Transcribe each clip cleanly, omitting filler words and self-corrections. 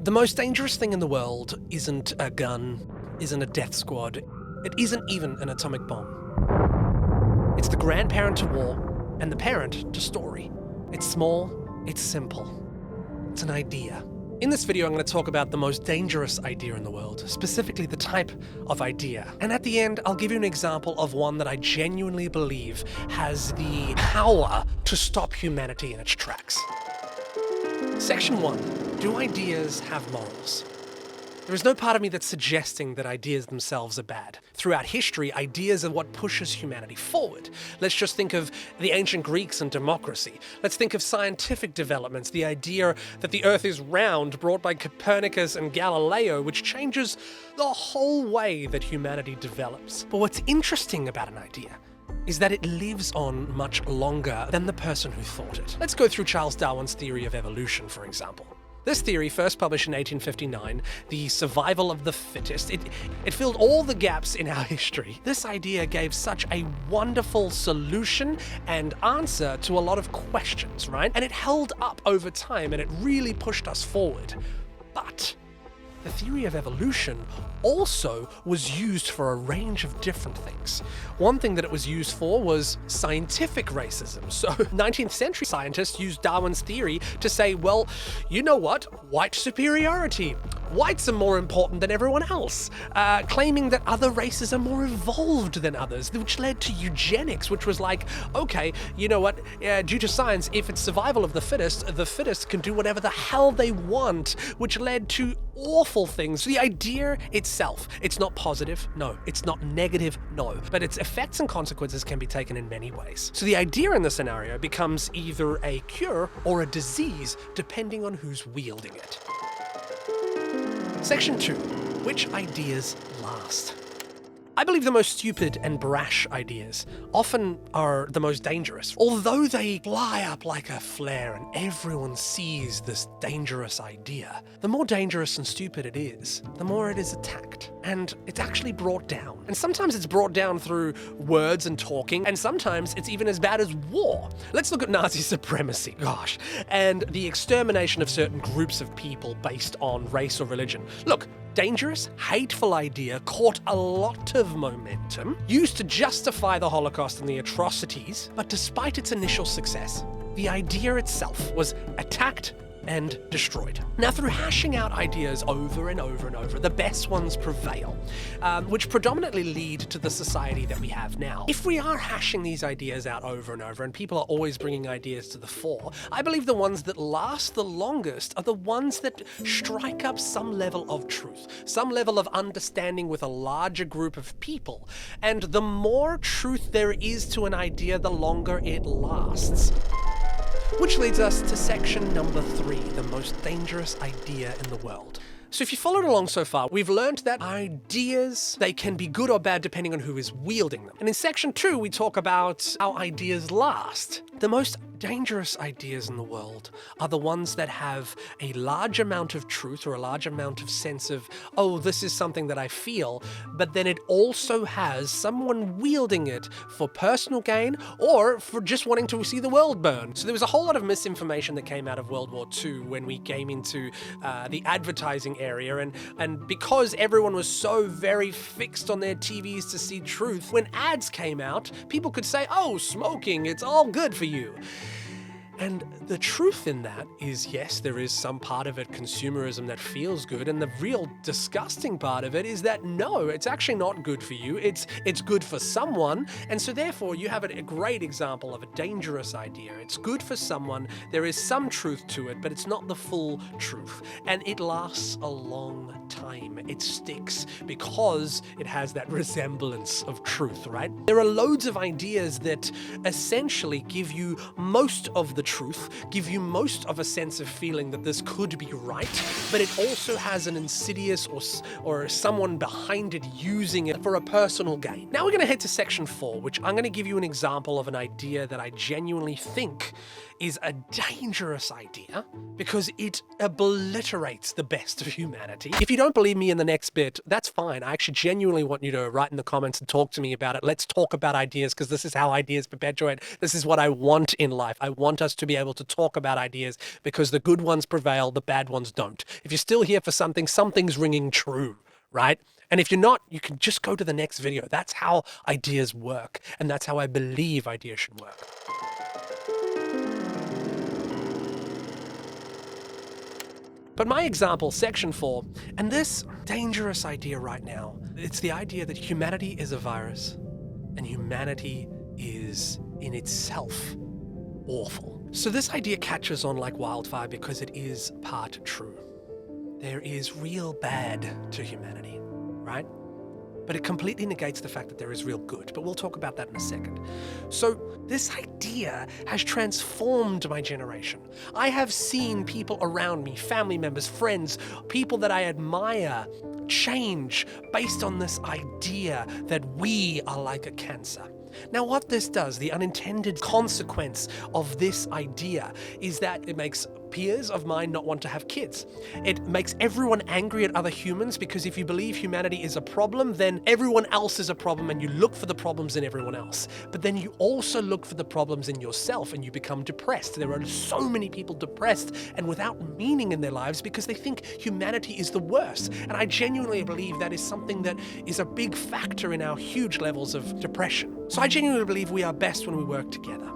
The most dangerous thing in the world isn't a gun, isn't a death squad, it isn't even an atomic bomb. It's the grandparent to war and the parent to story. It's small, it's simple. It's an idea. In this video, I'm going to talk about the most dangerous idea in the world, specifically the type of idea. And at the end, I'll give you an example of one that I genuinely believe has the power to stop humanity in its tracks. Section 1. Do ideas have morals? There is no part of me that's suggesting that ideas themselves are bad. Throughout history, ideas are what pushes humanity forward. Let's just think of the ancient Greeks and democracy. Let's think of scientific developments, the idea that the Earth is round brought by Copernicus and Galileo, which changes the whole way that humanity develops. But what's interesting about an idea is that it lives on much longer than the person who thought it. Let's go through Charles Darwin's theory of evolution, for example. This theory, first published in 1859, the survival of the fittest, it filled all the gaps in our history. This idea gave such a wonderful solution and answer to a lot of questions, right? And it held up over time and it really pushed us forward. But the theory of evolution also was used for a range of different things. One thing that it was used for was scientific racism. So 19th century scientists used Darwin's theory to say, well, you know what? White superiority. Whites are more important than everyone else, claiming that other races are more evolved than others, which led to eugenics, which was like, okay, you know what? Due to science, if it's survival of the fittest can do whatever the hell they want, which led to awful things. The idea itself, it's not positive, no. It's not negative, no. But its effects and consequences can be taken in many ways. So the idea in the scenario becomes either a cure or a disease, depending on who's wielding it. Section 2. Which ideas last? I believe the most stupid and brash ideas often are the most dangerous. Although they fly up like a flare and everyone sees this dangerous idea, the more dangerous and stupid it is, the more it is attacked. And it's actually brought down. And sometimes it's brought down through words and talking, and sometimes it's even as bad as war. Let's look at Nazi supremacy, gosh, and the extermination of certain groups of people based on race or religion. Look, dangerous, hateful idea caught a lot of momentum, used to justify the Holocaust and the atrocities, but despite its initial success, the idea itself was attacked and destroyed. Now, through hashing out ideas over and over and over, the best ones prevail, which predominantly lead to the society that we have now. If we are hashing these ideas out over and over, and people are always bringing ideas to the fore, I believe the ones that last the longest are the ones that strike up some level of truth, some level of understanding with a larger group of people. And the more truth there is to an idea, the longer it lasts. Which leads us to section number 3, the most dangerous idea in the world. So if you followed along so far, we've learned that ideas, they can be good or bad depending on who is wielding them. And in section 2, we talk about how ideas last. The most dangerous ideas in the world are the ones that have a large amount of truth or a large amount of sense of, oh, this is something that I feel, but then it also has someone wielding it for personal gain or for just wanting to see the world burn. So there was a whole lot of misinformation that came out of World War II when we came into the advertising area, and because everyone was so very fixed on their TVs to see truth, when ads came out, people could say, oh, smoking, it's all good for you. And the truth in that is, yes, there is some part of it, consumerism, that feels good, and the real disgusting part of it is that no, it's actually not good for you. It's good for someone, and so therefore you have a great example of a dangerous idea. It's good for someone, there is some truth to it, but it's not the full truth, and it lasts a long time. It sticks because it has that resemblance of truth, right? There are loads of ideas that essentially give you most of the truth, give you most of a sense of feeling that this could be right, but it also has an insidious or someone behind it using it for a personal gain. Now we're going to head to section 4, which I'm going to give you an example of an idea that I genuinely think is a dangerous idea because it obliterates the best of humanity. If you don't believe me in the next bit, that's fine. I actually genuinely want you to write in the comments and talk to me about it. Let's talk about ideas because this is how ideas perpetuate. This is what I want in life. I want us to be able to talk about ideas because the good ones prevail, the bad ones don't. If you're still here for something, something's ringing true, right? And if you're not, you can just go to the next video. That's how ideas work. And that's how I believe ideas should work. But my example, section 4, and this dangerous idea right now, it's the idea that humanity is a virus and humanity is in itself awful. So this idea catches on like wildfire because it is part true. There is real bad to humanity, right? But it completely negates the fact that there is real good. But we'll talk about that in a second. So this idea has transformed my generation. I have seen people around me, family members, friends, people that I admire, change based on this idea that we are like a cancer. Now, what this does, the unintended consequence of this idea, is that it makes peers of mine not want to have kids. It makes everyone angry at other humans because if you believe humanity is a problem, then everyone else is a problem and you look for the problems in everyone else. But then you also look for the problems in yourself and you become depressed. There are so many people depressed and without meaning in their lives because they think humanity is the worst. And I genuinely believe that is something that is a big factor in our huge levels of depression. So I genuinely believe we are best when we work together.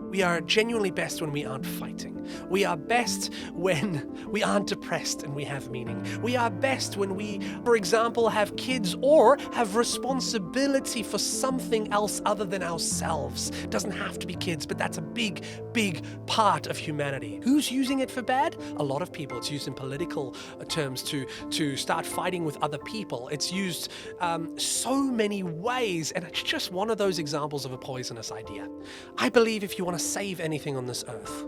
We are genuinely best when we aren't fighting. We are best when we aren't depressed and we have meaning. We are best when we, for example, have kids or have responsibility for something else other than ourselves. It doesn't have to be kids, but that's a big, big part of humanity. Who's using it for bad? A lot of people. It's used in political terms to start fighting with other people. It's used so many ways, and it's just one of those examples of a poisonous idea. I believe if you want to save anything on this earth,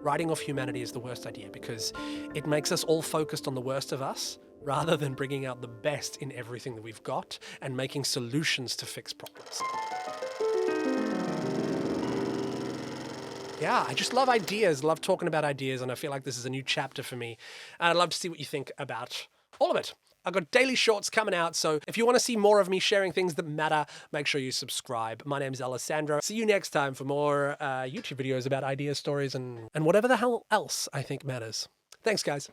writing off humanity is the worst idea because it makes us all focused on the worst of us rather than bringing out the best in everything that we've got and making solutions to fix problems. Yeah, I just love ideas, love talking about ideas, and I feel like this is a new chapter for me. And I'd love to see what you think about all of it. I've got daily shorts coming out, so if you want to see more of me sharing things that matter, make sure you subscribe. My name's Alessandro. See you next time for more YouTube videos about ideas, stories, and whatever the hell else I think matters. Thanks, guys.